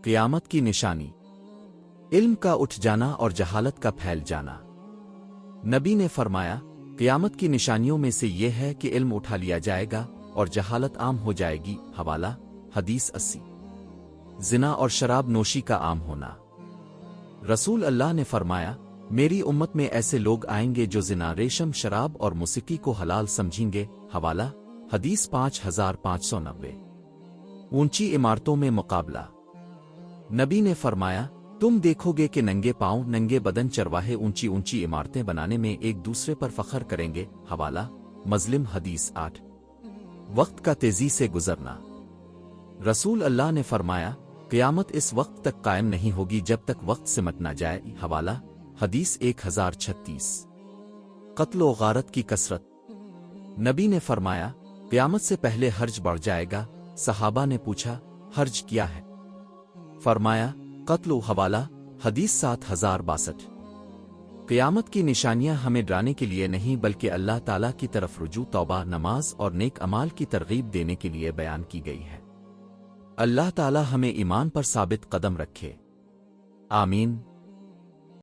قیامت کی نشانی، علم کا اٹھ جانا اور جہالت کا پھیل جانا۔ نبی نے فرمایا، قیامت کی نشانیوں میں سے یہ ہے کہ علم اٹھا لیا جائے گا اور جہالت عام ہو جائے گی۔ حوالہ حدیث 80۔ زنا اور شراب نوشی کا عام ہونا۔ رسول اللہ نے فرمایا، میری امت میں ایسے لوگ آئیں گے جو زنا، ریشم، شراب اور موسیقی کو حلال سمجھیں گے۔ حوالہ حدیث 5590۔ اونچی عمارتوں میں مقابلہ۔ نبی نے فرمایا، تم دیکھو گے کہ ننگے پاؤں، ننگے بدن چرواہے اونچی اونچی عمارتیں بنانے میں ایک دوسرے پر فخر کریں گے۔ حوالہ مسلم حدیث 8۔ وقت کا تیزی سے گزرنا۔ رسول اللہ نے فرمایا، قیامت اس وقت تک قائم نہیں ہوگی جب تک وقت سمٹ نہ جائے۔ حوالہ حدیث 1036۔ قتل و غارت کی کثرت۔ نبی نے فرمایا، قیامت سے پہلے حرج بڑھ جائے گا۔ صحابہ نے پوچھا، حرج کیا ہے؟ فرمایا، قتل و حوالہ حدیث 7062۔ قیامت کی نشانیاں ہمیں ڈرانے کے لیے نہیں بلکہ اللہ تعالیٰ کی طرف رجوع، توبہ، نماز اور نیک اعمال کی ترغیب دینے کے لیے بیان کی گئی ہے۔ اللہ تعالیٰ ہمیں ایمان پر ثابت قدم رکھے، آمین۔